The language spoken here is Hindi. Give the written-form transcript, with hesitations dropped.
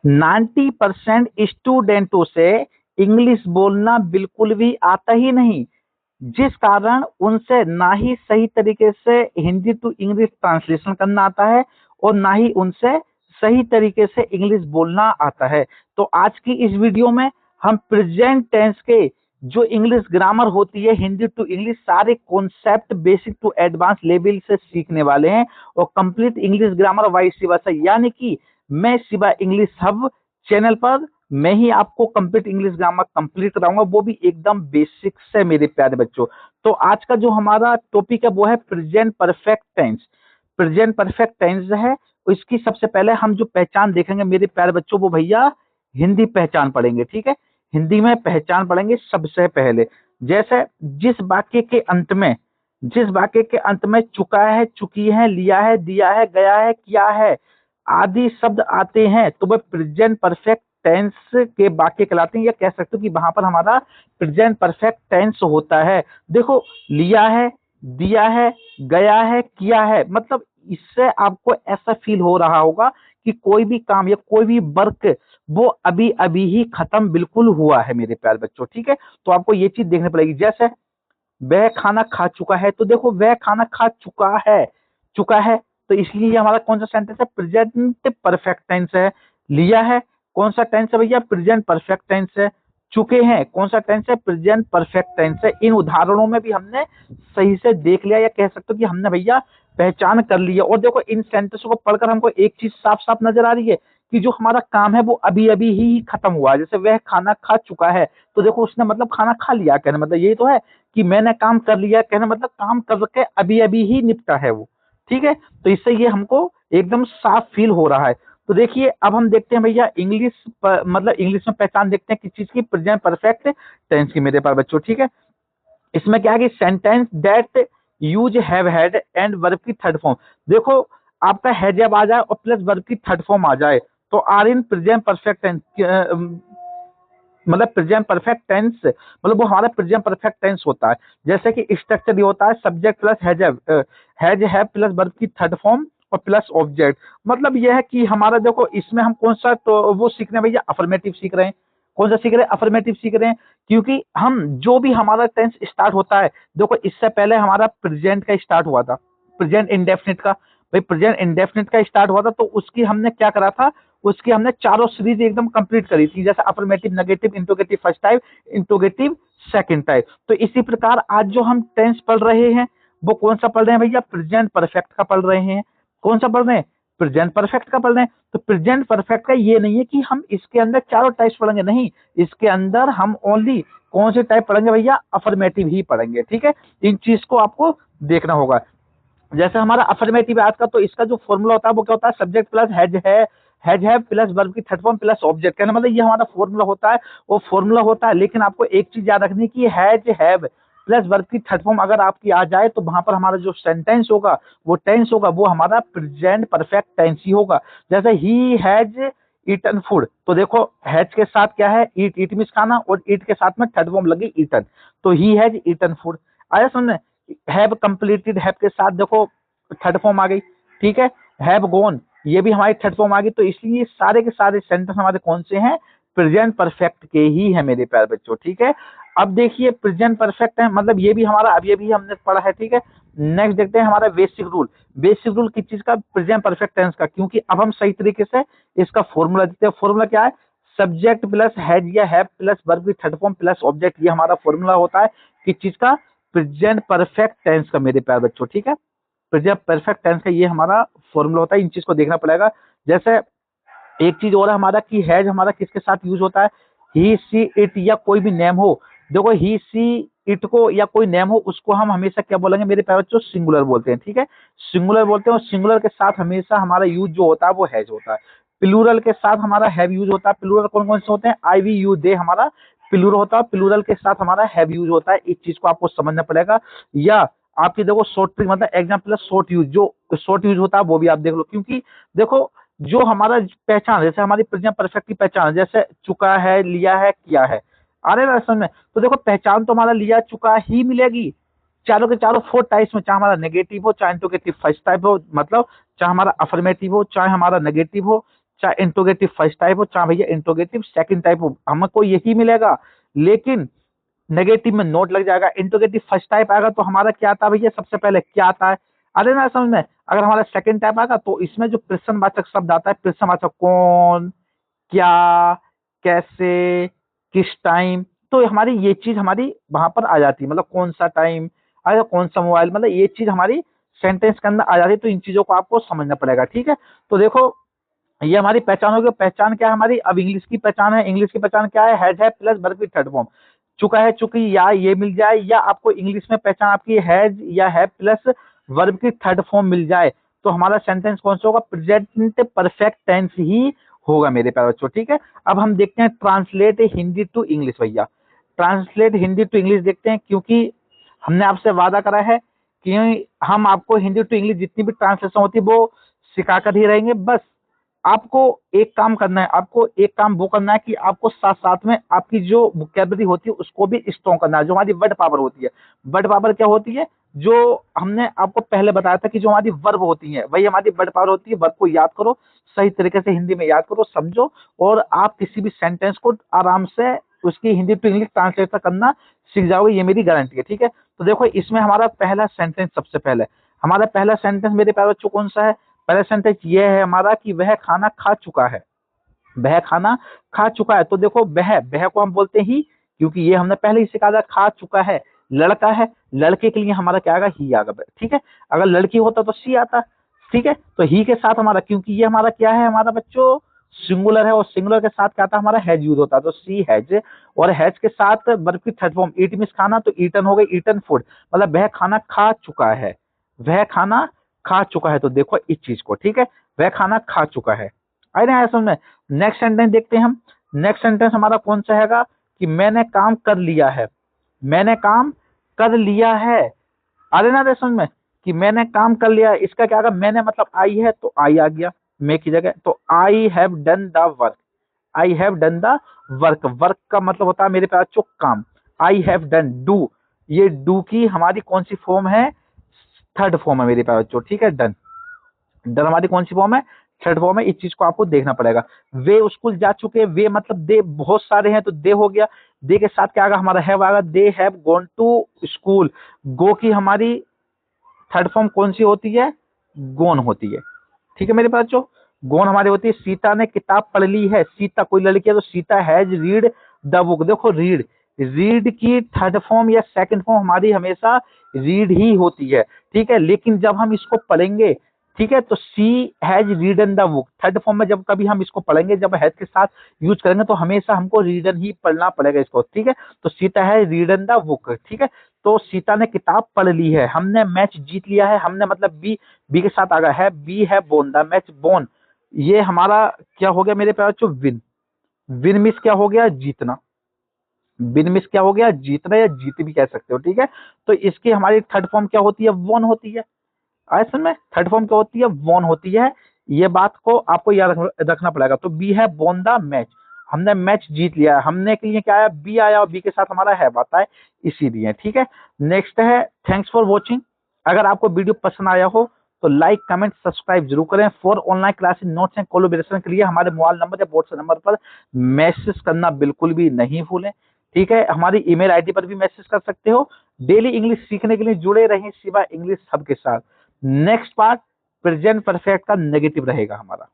90% स्टूडेंटों से इंग्लिश बोलना बिल्कुल भी आता ही नहीं, जिस कारण उनसे ना ही सही तरीके से हिंदी टू इंग्लिश ट्रांसलेशन करना आता है और ना ही उनसे सही तरीके से इंग्लिश बोलना आता है। तो आज की इस वीडियो में हम प्रेजेंट टेंस के जो इंग्लिश ग्रामर होती है हिंदी टू इंग्लिश सारे concept basic to advance level से सीखने वाले हैं और complete English grammar vice versa, यानी कि मैं शिवा इंग्लिश हब चैनल पर मैं ही आपको कंप्लीट इंग्लिश ग्रामर कंप्लीट कराऊंगा, वो भी एकदम बेसिक से मेरे प्यारे बच्चों। तो आज का जो हमारा टॉपिक है वो है present perfect tense. Present perfect tense है, इसकी सबसे पहले हम जो पहचान देखेंगे मेरे प्यारे बच्चों वो भैया हिंदी पहचान पढ़ेंगे, ठीक है। हिंदी में पहचान पढ़ेंगे सबसे पहले। जैसे जिस वाक्य के अंत में चुका है, चुकी है, लिया है, दिया है, गया है, किया है आदि शब्द आते हैं तो वह प्रेजेंट परफेक्ट टेंस के वाक्य कहलाते हैं, या कह सकते हो कि वहां पर हमारा प्रेजेंट परफेक्ट टेंस होता है। देखो, लिया है, दिया है, गया है, किया है, मतलब इससे आपको ऐसा फील हो रहा होगा कि कोई भी काम या कोई भी वर्क वो अभी अभी ही खत्म बिल्कुल हुआ है मेरे प्यारे बच्चों, ठीक है। तो आपको ये चीज देखनी पड़ेगी। जैसे वह खाना खा चुका है, तो देखो वह खाना खा चुका है, तो इसलिए ये हमारा कौन सा सेंटेंस है, प्रेजेंट परफेक्ट टेंस है। लिया है, कौन सा टेंस है भैया, प्रेजेंट परफेक्ट टेंस है। चुके हैं, कौन सा टेंस है, प्रेजेंट परफेक्ट टेंस है। इन उदाहरणों में भी हमने सही से देख लिया, या कह सकते हो कि हमने भैया पहचान कर लिया। और देखो इन सेंटेंसों को पढ़कर हमको एक चीज साफ साफ नजर आ रही है कि जो हमारा काम है वो अभी अभी ही खत्म हुआ है। जैसे वह खाना खा चुका है, तो देखो उसने मतलब खाना खा लिया, कहने मतलब यही तो है कि मैंने काम कर लिया, कहने मतलब काम करके अभी अभी ही निपटा है वो, ठीक है। तो इससे ये हमको एकदम साफ फील हो रहा है। तो देखिए अब हम देखते हैं भैया इंग्लिश मतलब इंग्लिश में पहचान देखते हैं किस चीज की, प्रेजेंट परफेक्ट टेंस की मेरे पास बच्चों, ठीक है। इसमें क्या है कि sentence that use have had and verb की थर्ड फॉर्म। देखो आपका हैड जब आ जाए और प्लस वर्ब की थर्ड फॉर्म आ जाए तो are in present perfect tense, मतलब प्रेजेंट परफेक्ट टेंस मतलब वो हमारा प्रेजेंट परफेक्ट टेंस होता है। जैसे कि स्ट्रक्चर ये होता है subject plus has have plus verb की थर्ड फॉर्म और प्लस ऑब्जेक्ट। मतलब यह है कि हमारा देखो इसमें हम कौन सा तो वो सीख रहे हैं भैया, अफर्मेटिव सीख रहे हैं। कौन सा सीख रहे हैं, अफर्मेटिव सीख रहे हैं। क्योंकि हम जो भी हमारा टेंस स्टार्ट होता है, देखो इससे पहले हमारा प्रेजेंट का स्टार्ट हुआ था, प्रेजेंट इंडेफिनिट का। भाई प्रेजेंट इंडेफिनिट का स्टार्ट हुआ था तो उसकी हमने क्या करा था, उसकी हमने चारों सीरीज एकदम कंप्लीट करी थी। जैसे affirmative, negative, interrogative first type, interrogative second type. तो इसी प्रकार आज जो हम टेंस पढ़ रहे हैं वो कौन सा पढ़ रहे हैं भैया, प्रेजेंट परफेक्ट का पढ़ रहे हैं। कौन सा पढ़ रहे हैं, प्रेजेंट परफेक्ट का पढ़ रहे हैं। तो प्रेजेंट परफेक्ट का ये नहीं है कि हम इसके अंदर चारों टाइप्स पढ़ेंगे, नहीं, इसके अंदर हम ओनली कौन से टाइप पढ़ेंगे भैया, अफर्मेटिव ही पढ़ेंगे, ठीक है। इन चीज को आपको देखना होगा। जैसे हमारा अफर्मेटिव आज का, तो इसका जो फॉर्मूला होता है वो क्या होता है, subject plus has have plus verb की थर्ड फॉर्म प्लस ऑब्जेक्ट, कहना मतलब ये हमारा फॉर्मूला होता है, वो फॉर्मूला होता है। लेकिन आपको एक चीज याद रखनी कि हैज हैव प्लस वर्ब की थर्ड फॉर्म अगर आपकी आ जाए तो वहां पर हमारा जो सेंटेंस होगा वो टेंस होगा वो हमारा प्रेजेंट परफेक्ट टेंस ही होगा। जैसे ही हैज ईटन फूड, तो देखो हैज के साथ क्या है, ईट मीन्स खाना, और ईट के साथ में थर्ड फॉर्म लगी ईटन, तो ही हैज ईटन फूड। आया समझ। हैव कंप्लीटेड, हैव के साथ देखो थर्ड फॉर्म आ गई, ठीक है। हैव गॉन, ये भी हमारी थर्ड फॉर्म आ गई। तो इसलिए सारे के सारे सेंटेंस हमारे कौन से हैं, प्रेजेंट परफेक्ट के ही है मेरे प्यारे बच्चों, ठीक है। अब देखिए प्रेजेंट परफेक्ट है मतलब ये भी हमारा अभी अभी हमने पढ़ा है, ठीक है। नेक्स्ट देखते हैं हमारा बेसिक रूल। बेसिक रूल किस चीज का, प्रेजेंट परफेक्ट टेंस का, क्योंकि अब हम सही तरीके से इसका फॉर्मूला देते हैं। फॉर्मूला क्या है, सब्जेक्ट प्लस हैज या हैव प्लस वर्ब की थर्ड फॉर्म प्लस ऑब्जेक्ट, ये हमारा फॉर्मूला होता है किस चीज का, प्रेजेंट परफेक्ट टेंस का मेरे प्यारे बच्चों, ठीक है। प्रेजेंट परफेक्ट टेंस का ये हमारा फॉर्मूला होता है, इन चीज को देखना पड़ेगा। जैसे एक चीज और है हमारा कि हैज हमारा किसके साथ यूज होता है, ही सी इट या कोई भी नेम हो। देखो ही सी इट को या कोई नेम हो उसको हम हमेशा क्या बोलेंगे मेरे प्यारे बच्चों, सिंगुलर बोलते हैं, ठीक है। सिंगुलर बोलते हैं और सिंगुलर के साथ हमेशा हमारा यूज जो होता है वो हैज होता है। प्लूरल के साथ हमारा हैव यूज होता है। प्लूरल कौन कौन से होते हैं, आई वी यू दे हमारा प्लूरल होता है, प्लूरल के साथ हमारा हैव यूज होता है। इस चीज को आपको समझना पड़ेगा। या आपकी देखो शॉर्ट ट्रिक मतलब एग्जाम्पल शॉर्ट यूज, जो शॉर्ट यूज होता है वो भी आप देख लो। क्योंकि देखो जो हमारा पहचान, जैसे हमारी प्रेजेंट परफेक्ट की पहचान, जैसे चुका है, लिया है, किया है, आ रहे ना समझ में। तो देखो पहचान तो हमारा लिया चुका ही मिलेगी चारों के चारों फोर टाइप्स में, चाहे हमारा नेगेटिव हो चाहे इंट्रोगेटिव फर्स्ट टाइप हो, मतलब चाहे हमारा अफर्मेटिव हो चाहे हमारा नेगेटिव हो चाहे इंट्रोगेटिव फर्स्ट टाइप हो, चाहे भैया इंट्रोगेटिव सेकंड टाइप हो, हमको यही मिलेगा। लेकिन नेगेटिव में नोट लग जाएगा। इंट्रोगेटिव फर्स्ट टाइप आएगा तो हमारा क्या आता है भैया, सबसे पहले क्या आता है, अरे ना समझ में। अगर हमारा सेकंड टाइप आएगा तो इसमें जो प्रश्नवाचक शब्द आता है, प्रश्नवाचक कौन, क्या, कैसे, किस टाइम, तो हमारी ये चीज हमारी वहां पर आ जाती है। मतलब कौन सा टाइम आएगा, कौन सा मोबाइल, मतलब ये चीज हमारी सेंटेंस के अंदर आ जाती है। तो इन चीजों को आपको समझना पड़ेगा, ठीक है। तो देखो ये हमारी पहचान होगी। पहचान क्या है हमारी, अब इंग्लिश की पहचान है। इंग्लिश की पहचान क्या है, हैज है प्लस वर्ब की थर्ड फॉर्म, चुका है, चुकी, या ये मिल जाए, या आपको इंग्लिश में पहचान आपकी हैज या है प्लस वर्ब की थर्ड फॉर्म मिल जाए, तो हमारा सेंटेंस कौन सा होगा, प्रेजेंट परफेक्ट टेंस ही होगा मेरे प्यारे बच्चों, ठीक है। अब हम देखते हैं ट्रांसलेट हिंदी टू इंग्लिश। भैया ट्रांसलेट हिंदी टू इंग्लिश देखते हैं, क्योंकि हमने आपसे वादा करा है कि हम आपको हिंदी टू इंग्लिश जितनी भी ट्रांसलेशन होती है वो सिखाकर ही रहेंगे। बस आपको एक काम करना है, आपको एक काम वो करना है कि आपको साथ साथ में आपकी जो वोकैबुलरी होती है उसको भी स्ट्रॉन्ग करना है। जो हमारी वर्ड पावर होती है, वर्ड पावर क्या होती है, जो हमने आपको पहले बताया था कि जो हमारी वर्ब होती है वही हमारी वर्ड पावर होती है। वर्ब को याद करो, सही तरीके से हिंदी में याद करो, समझो, और आप किसी भी सेंटेंस को आराम से उसकी हिंदी टू इंग्लिश ट्रांसलेट करना सीख जाओगे, ये मेरी गारंटी है, ठीक है। तो देखो इसमें हमारा पहला सेंटेंस, सबसे पहले हमारा पहला सेंटेंस मेरे प्यारे बच्चों कौन सा है, पहला सेंटेंस ये है हमारा कि वह खाना खा चुका है। वह खाना खा चुका है, तो देखो वह वह को हम बोलते ही, क्योंकि ये हमने पहले ही सिखा था, खा चुका है लड़का है, लड़के के लिए हमारा क्या आएगा, ही आएगा, ठीक है। अगर लड़की होता तो सी आता, ठीक है। तो ही के साथ हमारा, क्योंकि ये हमारा क्या है हमारा बच्चों, सिंगुलर है, और सिंगुलर के साथ क्या आता है हमारा, हैज यूज होता है, तो सी हैज, और हैज के साथ वर्ब की थर्ड फॉर्म ईट मिस खाना, तो ईटन हो गई, ईटन फूड, मतलब वह खाना खा चुका है, वह खाना खा चुका है। तो देखो इस चीज को, ठीक है, वह खाना खा चुका है। आई ना समझ में। नेक्स्ट सेंटेंस देखते हैं हम। नेक्स्ट सेंटेंस हमारा कौन सा हैगा कि मैंने काम कर लिया है, मैंने काम कर लिया है। अरे ना समझ में कि मैंने काम कर लिया है, इसका क्या होगा, मैंने मतलब आई है तो आई आ गया मे की जगह, तो I have done the work, I have done the work. Work का मतलब होता है मेरे पास जो काम, आई हैव डन, डू, ये डू की हमारी कौन सी फॉर्म है, थर्ड फॉर्म है मेरे पास बच्चों, ठीक है। डन, डन हमारी कौन सी फॉर्म है, थर्ड फॉर्म है। इस चीज को आपको देखना पड़ेगा। वे स्कूल जा चुके हैं, वे मतलब दे बहुत सारे हैं, तो दे हो गया, दे के साथ क्या आएगा हमारा हैव आएगा, they have gone to school. Go की हमारी थर्ड फॉर्म कौन सी होती है, गोन होती है, ठीक है मेरे पास जो गोन हमारी होती है। सीता ने किताब पढ़ ली है, सीता कोई लड़की है तो Sita has read the book. देखो रीड, रीड की थर्ड फॉर्म या सेकंड फॉर्म हमारी हमेशा रीड ही होती है, ठीक है। लेकिन जब हम इसको पढ़ेंगे, ठीक है, तो she has read the book, third form में जब कभी हम इसको पढ़ेंगे, जब हैज के साथ यूज करेंगे तो हमेशा हमको रीडन ही पढ़ना पड़ेगा इसको, ठीक है। तो सीता है रीडन द बुक, ठीक है। तो सीता ने किताब पढ़ ली है, हमने मैच जीत लिया है, हमने मतलब बी, बी के साथ आ गया है, बी है बोन, द मैच बोन, ये हमारा क्या हो गया मेरे प्यारे बच्चों, विन। विन मिस क्या हो गया, जीतना। विन मिस क्या हो गया, जीतना, या जीत भी कह सकते हो, ठीक है। तो इसकी हमारी थर्ड फॉर्म क्या होती है, वोन होती है। आए सुन में, थर्ड फॉर्म क्या होती है, वोन होती है। ये बात को आपको याद रखना पड़ेगा। तो बी है बोन द मैच, हमने मैच जीत लिया है, हमने के लिए क्या आया, बी आया, और बी के साथ हमारा है आता है, इसीलिए, ठीक है। नेक्स्ट है थैंक्स फॉर वॉचिंग। अगर आपको वीडियो पसंद आया हो तो लाइक कमेंट सब्सक्राइब जरूर करें। For online classes notes and collaboration के लिए हमारे मोबाइल नंबर या व्हाट्सएप नंबर पर मैसेज करना बिल्कुल भी नहीं भूलें, ठीक है। हमारी ईमेल आईडी पर भी मैसेज कर सकते हो। डेली इंग्लिश सीखने के लिए जुड़े रहें शिवा इंग्लिश हब के साथ। नेक्स्ट पार्ट प्रेजेंट परफेक्ट का नेगेटिव रहेगा हमारा।